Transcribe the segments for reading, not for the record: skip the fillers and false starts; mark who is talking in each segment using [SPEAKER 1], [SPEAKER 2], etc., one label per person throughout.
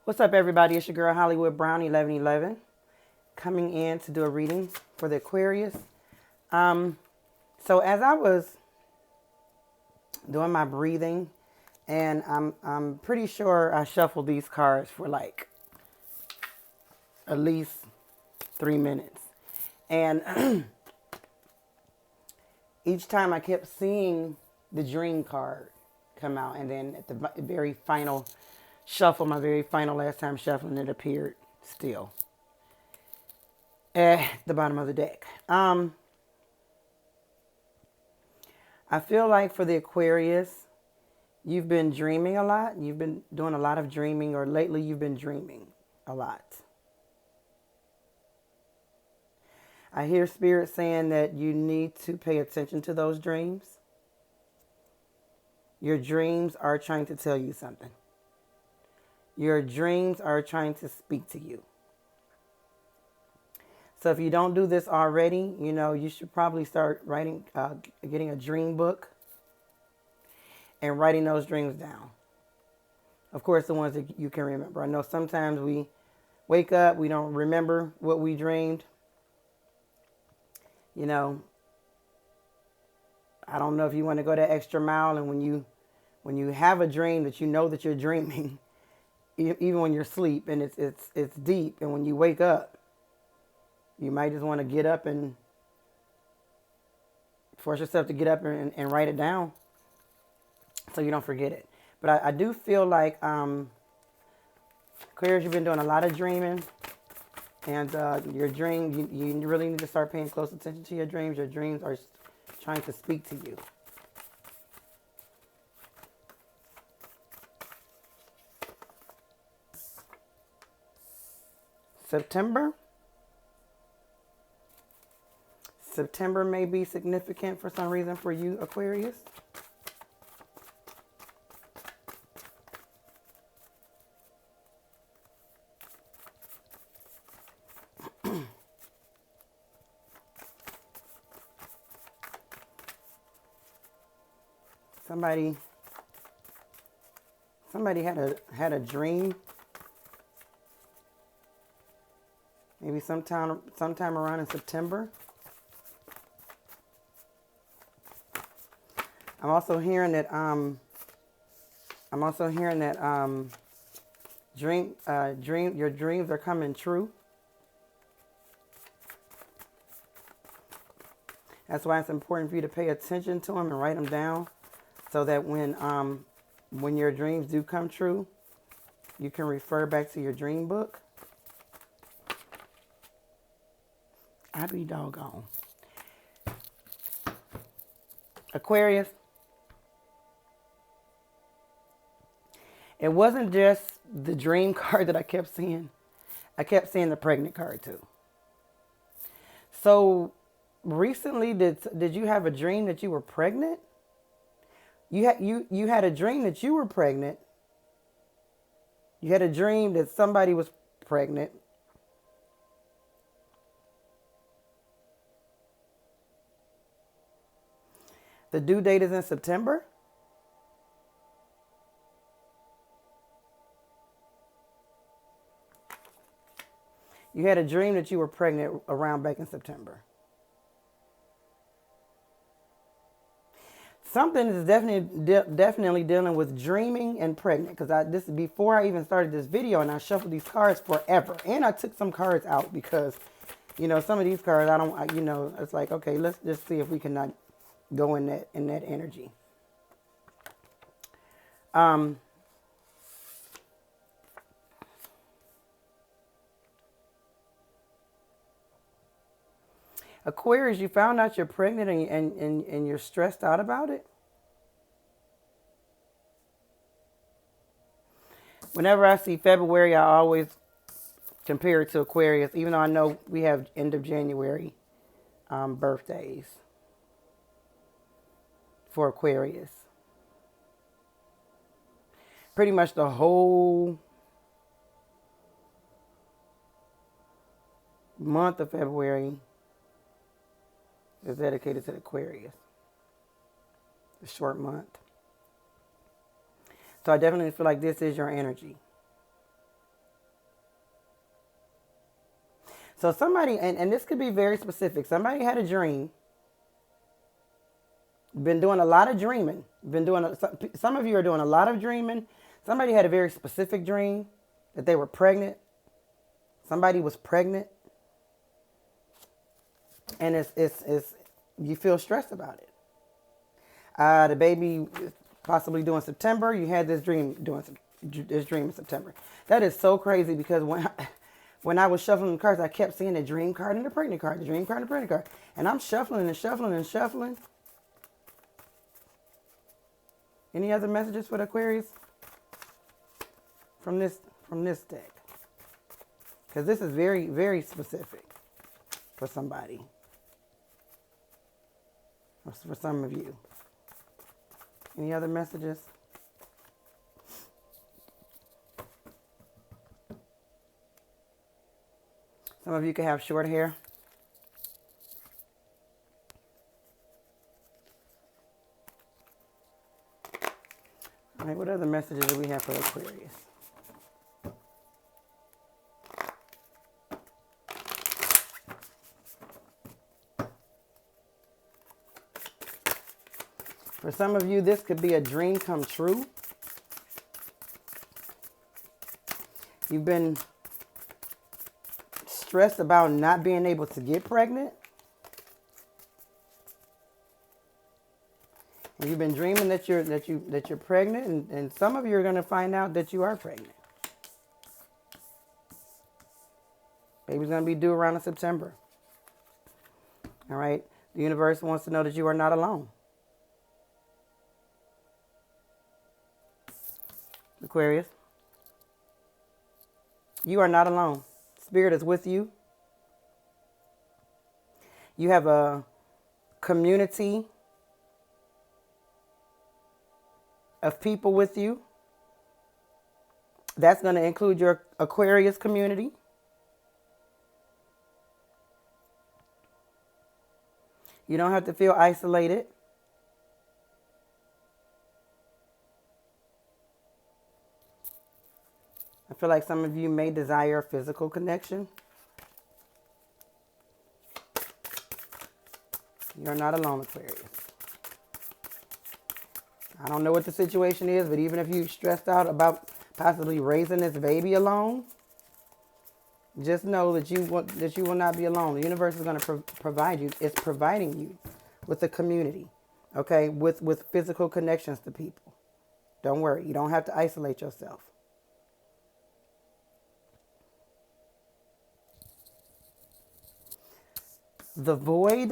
[SPEAKER 1] What's up, everybody? It's your girl Hollywood Brown 1111 coming in to do a reading for the Aquarius. So as I was doing my breathing, and I'm pretty sure I shuffled these cards for like at least 3 minutes, and each time I kept seeing the dream card come out, and then at the very final shuffle, my very final last time shuffling, it appeared still at the bottom of the deck. I feel like for the Aquarius, you've been dreaming a lot. You've been doing a lot of dreaming, or lately you've been dreaming a lot. I hear Spirit saying that you need to pay attention to those dreams. Your dreams are trying to tell you something. Your dreams are trying to speak to you. So if you don't do this already, you should probably start writing, getting a dream book and writing those dreams down. Of course, the ones that you can remember. I know sometimes we wake up, we don't remember what we dreamed. I don't know if you want to go that extra mile, and when you have a dream that you know that you're dreaming, even when you're asleep and it's deep, and when you wake up, you might just want to get up and force yourself to get up and write it down so you don't forget it. But I do feel like, Aquarius, you've been doing a lot of dreaming, and your dream, you really need to start paying close attention to your dreams. Your dreams are trying to speak to you. September may be significant for some reason for you, Aquarius. Somebody had a dream. Maybe sometime around in September. I'm also hearing that your dreams are coming true. That's why it's important for you to pay attention to them and write them down, so that when your dreams do come true, you can refer back to your dream book. I be doggone. Aquarius, it wasn't just the dream card that I kept seeing. I kept seeing the pregnant card too. So recently, did you have a dream that you were pregnant? You had a dream that you were pregnant. You had a dream that somebody was pregnant. The due date is in September. You had a dream that you were pregnant around back in September. Something is definitely dealing with dreaming and pregnant, because this is before I even started this video, and I shuffled these cards forever, and I took some cards out because, some of these cards it's like, okay, let's just see if we cannot go in that energy. Aquarius, you found out you're pregnant, and you're stressed out about it. Whenever I see February, I always compare it to Aquarius, even though I know we have end of January birthdays for Aquarius. Pretty much the whole month of February is dedicated to the Aquarius. The short month. So I definitely feel like this is your energy. So somebody, and this could be very specific. Somebody had a dream. Been doing a lot of dreaming. Some of you are doing a lot of dreaming. Somebody had a very specific dream that they were pregnant. Somebody was pregnant. And it's you feel stressed about it. The baby is possibly due in September. You had this dream in September. That is so crazy because when I was shuffling the cards, I kept seeing the dream card and the pregnant card, the dream card and the pregnant card. And I'm shuffling and shuffling and shuffling. Any other messages for the Aquarius from this deck? Because this is very, very specific for somebody. Or for some of you. Any other messages? Some of you can have short hair. All right, what other messages do we have for Aquarius? For some of you, this could be a dream come true. You've been stressed about not being able to get pregnant. And you've been dreaming that you're pregnant, and some of you are going to find out that you are pregnant. Baby's going to be due around in September. All right? The universe wants to know that you are not alone. Aquarius, you are not alone. Spirit is with you. You have a community of people with you. That's going to include your Aquarius community. You don't have to feel isolated. I feel like some of you may desire a physical connection. You're not alone, Aquarius. I don't know what the situation is, but even if you're stressed out about possibly raising this baby alone, just know that you will not be alone. The universe is going to provide you. It's providing you with a community, okay, with physical connections to people. Don't worry. You don't have to isolate yourself. The void.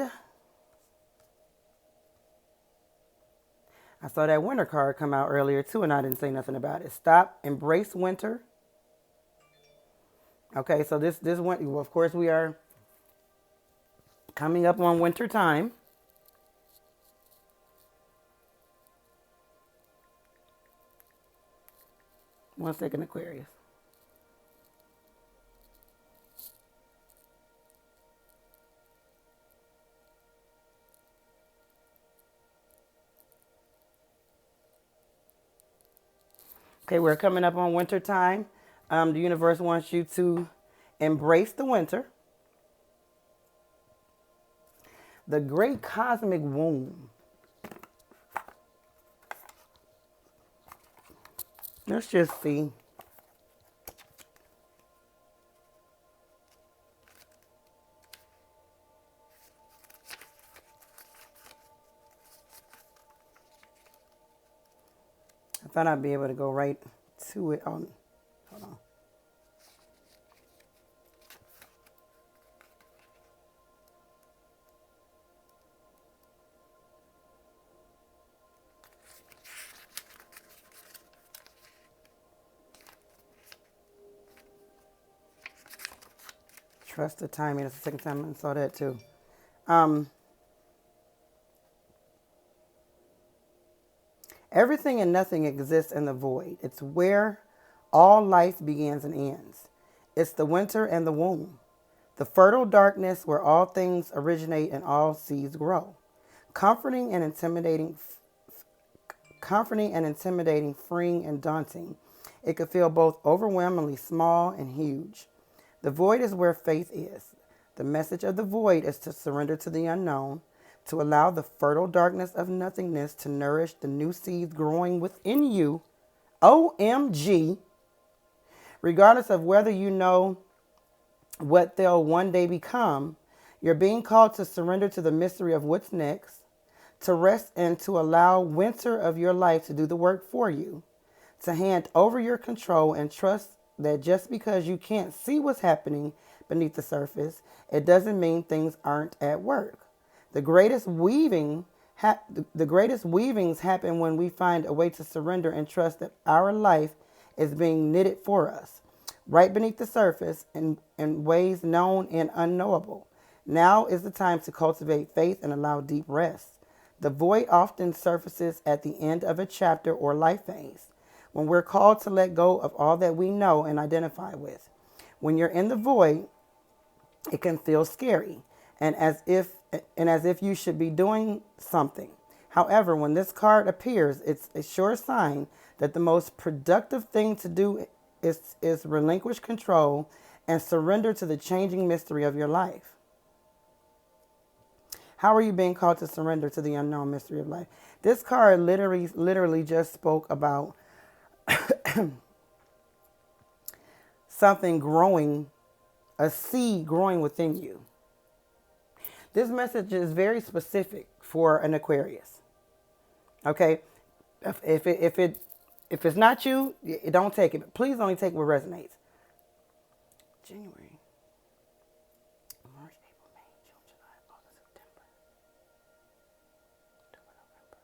[SPEAKER 1] I saw that winter card come out earlier too, and I didn't say nothing about it. Stop, embrace winter. Okay, so this winter, well, of course, we are coming up on winter time. One second, Aquarius. Okay, we're coming up on winter time. The universe wants you to embrace the winter. The great cosmic womb. Let's just see. I thought I'd be able to go right to it. Hold on. Trust the timing. That's the second time I saw that too. Everything and nothing exists in the void. It's where all life begins and ends. It's the winter and the womb. The fertile darkness where all things originate and all seeds grow. Comforting and intimidating, freeing and daunting. It could feel both overwhelmingly small and huge. The void is where faith is. The message of the void is to surrender to the unknown, to allow the fertile darkness of nothingness to nourish the new seeds growing within you. OMG. Regardless of whether you know what they'll one day become, you're being called to surrender to the mystery of what's next, to rest and to allow winter of your life to do the work for you, to hand over your control and trust that just because you can't see what's happening beneath the surface, it doesn't mean things aren't at work. The greatest weavings happen when we find a way to surrender and trust that our life is being knitted for us, right beneath the surface in ways known and unknowable. Now is the time to cultivate faith and allow deep rest. The void often surfaces at the end of a chapter or life phase, when we're called to let go of all that we know and identify with. When you're in the void, it can feel scary and as if you should be doing something. However, when this card appears, it's a sure sign that the most productive thing to do is relinquish control and surrender to the changing mystery of your life. How are you being called to surrender to the unknown mystery of life? This card literally just spoke about something growing, a seed growing within you. This message is very specific for an Aquarius. Okay, if it's not you, don't take it. But please only take what resonates. January, March, April, May, June, July, August, September, October, November.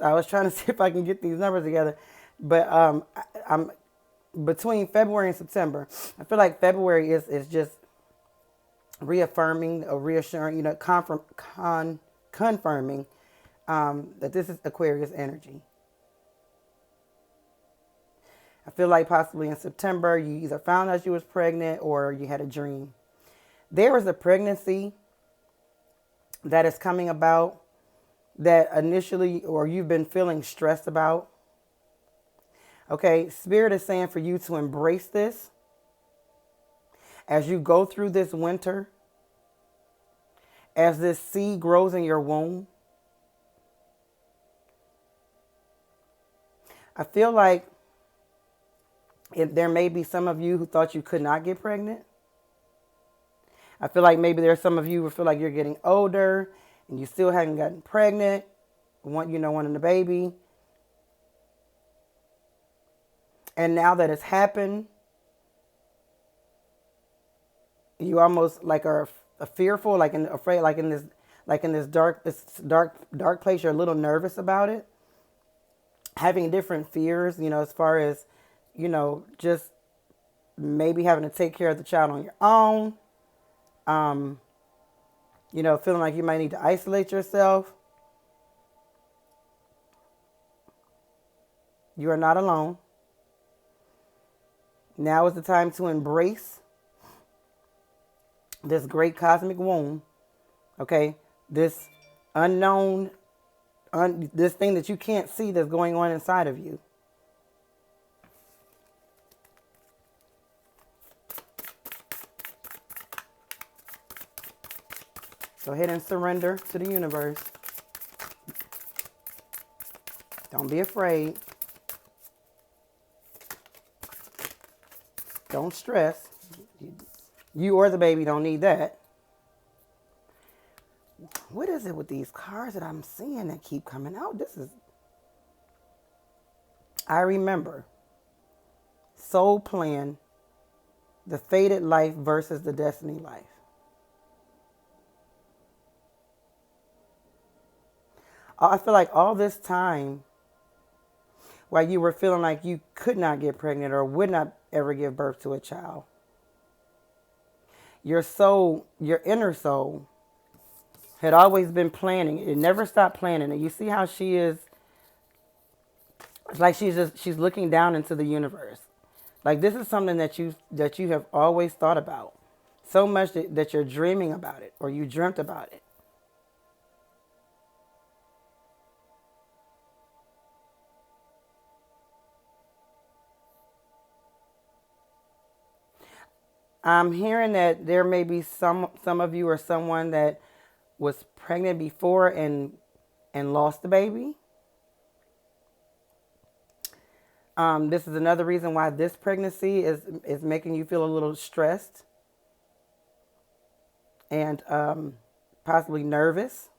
[SPEAKER 1] I was trying to see if I can get these numbers together, but I'm between February and September. I feel like February is just reaffirming or reassuring, confirming that this is Aquarius energy. I feel like possibly in September you either found out you was pregnant or you had a dream. There is a pregnancy that is coming about that initially, or you've been feeling stressed about. Okay, Spirit is saying for you to embrace this as you go through this winter, as this seed grows in your womb. I feel like there may be some of you who thought you could not get pregnant. I feel like maybe there's some of you who feel like you're getting older and you still haven't gotten pregnant, wanting a baby. And now that it's happened, you almost like are fearful, afraid, in this dark place. You're a little nervous about it, having different fears. As far as just maybe having to take care of the child on your own. Feeling like you might need to isolate yourself. You are not alone. Now is the time to embrace this great cosmic womb. Okay? This unknown, this thing that you can't see that's going on inside of you. Go ahead and surrender to the universe. Don't be afraid. Don't stress. You or the baby don't need that. What is it with these cards that I'm seeing that keep coming out? I remember. Soul plan. The fated life versus the destiny life. I feel like all this time, while you were feeling like you could not get pregnant or would not ever give birth to a child, your soul, your inner soul, had always been planning. It never stopped planning it. You see how she is, it's like she's looking down into the universe. Like this is something that you have always thought about So much that you're dreaming about it or you dreamt about it. I'm hearing that there may be some of you or someone that was pregnant before and lost the baby. This is another reason why this pregnancy is making you feel a little stressed and possibly nervous.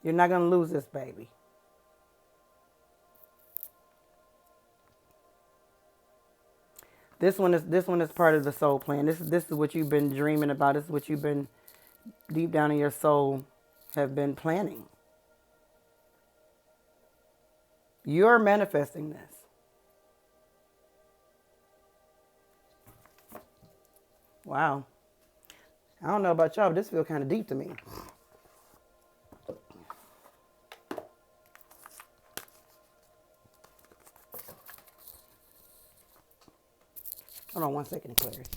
[SPEAKER 1] You're not going to lose this baby. This one is part of the soul plan. This is what you've been dreaming about. This is what you've been deep down in your soul have been planning. You're manifesting this. Wow. I don't know about y'all, but this feels kind of deep to me. Hold on 1 second, Aquarius.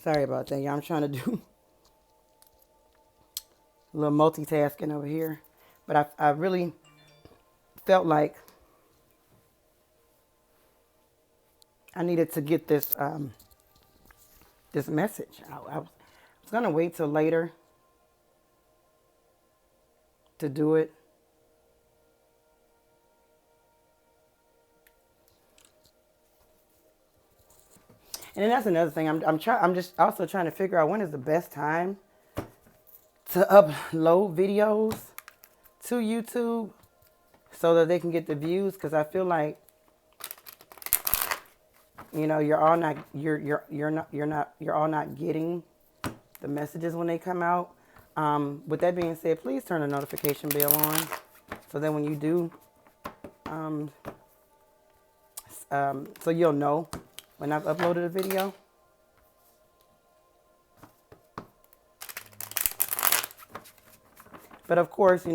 [SPEAKER 1] Sorry about that, y'all. I'm trying to do a little multitasking over here. But I really felt like I needed to get this message. I was gonna wait till later to do it. And then that's another thing. I'm just also trying to figure out when is the best time to upload videos to YouTube so that they can get the views. Because I feel like, you're all not getting the messages when they come out. With that being said, please turn the notification bell on so that when you do, so you'll know when I've uploaded a video. But of course,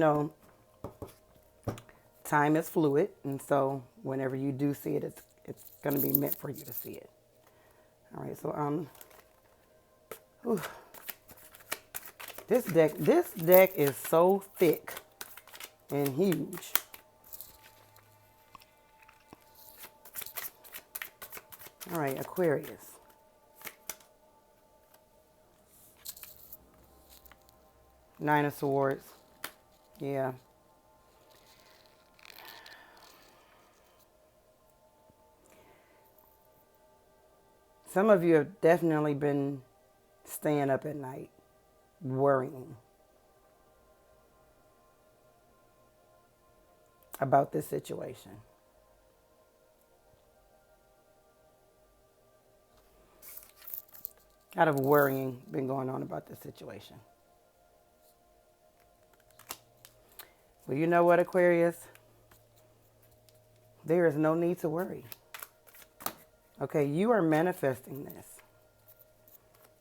[SPEAKER 1] time is fluid, and so whenever you do see it, it's going to be meant for you to see it. All right, so whew. This deck is so thick and huge. All right, Aquarius. Nine of Swords. Yeah. Some of you have definitely been staying up at night, worrying about this situation. A lot of worrying been going on about this situation. Well, you know what, Aquarius? There is no need to worry. Okay, you are manifesting this.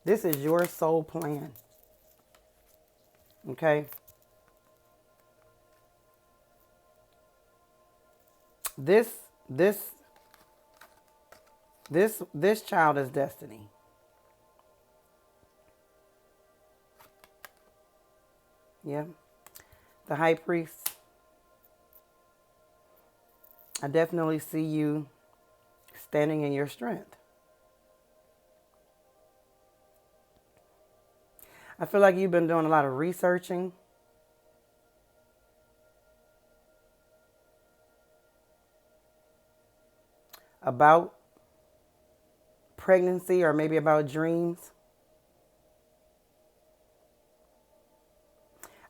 [SPEAKER 1] This is your soul plan. Okay? This child is destiny. Yeah. The High Priest. I definitely see you standing in your strength. I feel like you've been doing a lot of researching. About pregnancy or maybe about dreams.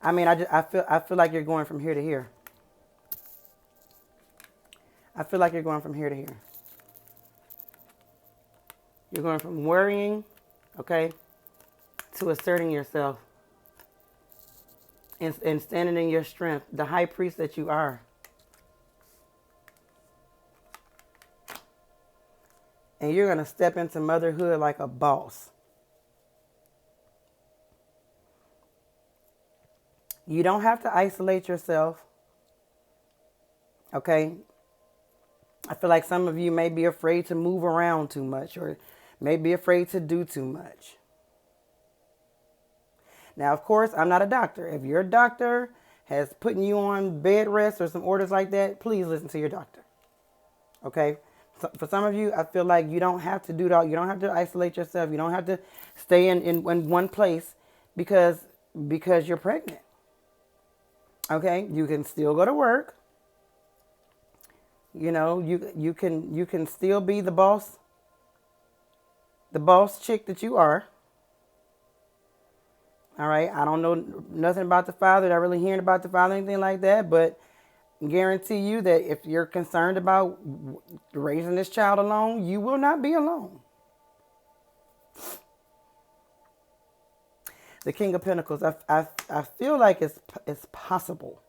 [SPEAKER 1] I mean, I feel like you're going from here to here. I feel like you're going from here to here. You're going from worrying, okay, to asserting yourself and standing in your strength, the high priest that you are. And you're going to step into motherhood like a boss. You don't have to isolate yourself, okay? I feel like some of you may be afraid to move around too much or may be afraid to do too much. Now, of course, I'm not a doctor. If your doctor has put you on bed rest or some orders like that, please listen to your doctor. Okay? So for some of you, I feel like you don't have to do that. You don't have to isolate yourself. You don't have to stay in one place because you're pregnant. Okay? You can still go to work. You know, you can still be the boss chick that you are. All right. I don't know nothing about the father, not really hearing about the father, anything like that, but guarantee you that if you're concerned about raising this child alone, you will not be alone. The King of Pentacles, I feel like it's possible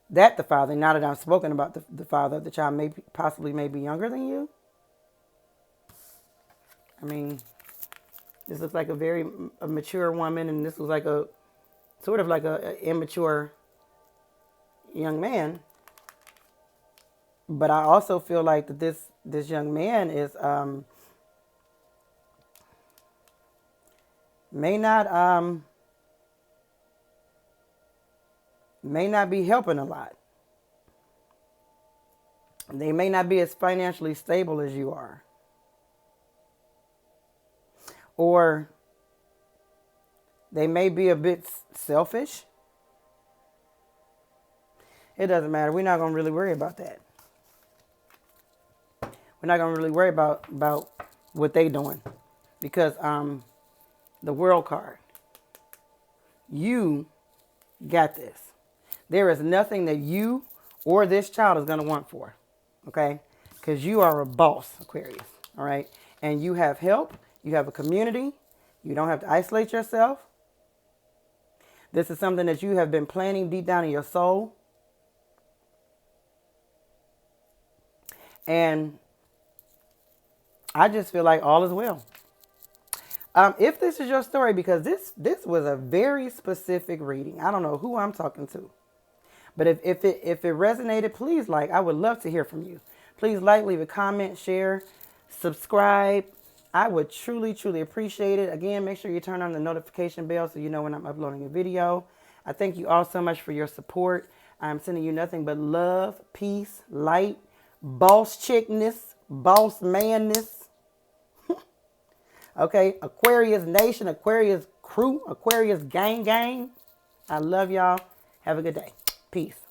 [SPEAKER 1] that the father, now that I've spoken about the father of the child, possibly may be younger than you. I mean, this looks like a mature woman, and this looks like a sort of like a immature young man. But I also feel like that this young man is may not be helping a lot. They may not be as financially stable as you are. Or they may be a bit selfish. It doesn't matter. We're not going to really worry about that. We're not going to really worry about what they're doing. Because the world card. You got this. There is nothing that you or this child is going to want for. Okay? Because you are a boss, Aquarius. All right? And you have help. You have a community. You don't have to isolate yourself. This is something that you have been planning deep down in your soul. And I just feel like all is well. If this is your story, because this was a very specific reading. I don't know who I'm talking to. But if it resonated, please I would love to hear from you. Please leave a comment, share, subscribe. I would truly, truly appreciate it. Again, make sure you turn on the notification bell so you know when I'm uploading a video. I thank you all so much for your support. I'm sending you nothing but love, peace, light, boss chickness, boss manness. Okay, Aquarius Nation, Aquarius crew, Aquarius gang. I love y'all. Have a good day. Peace.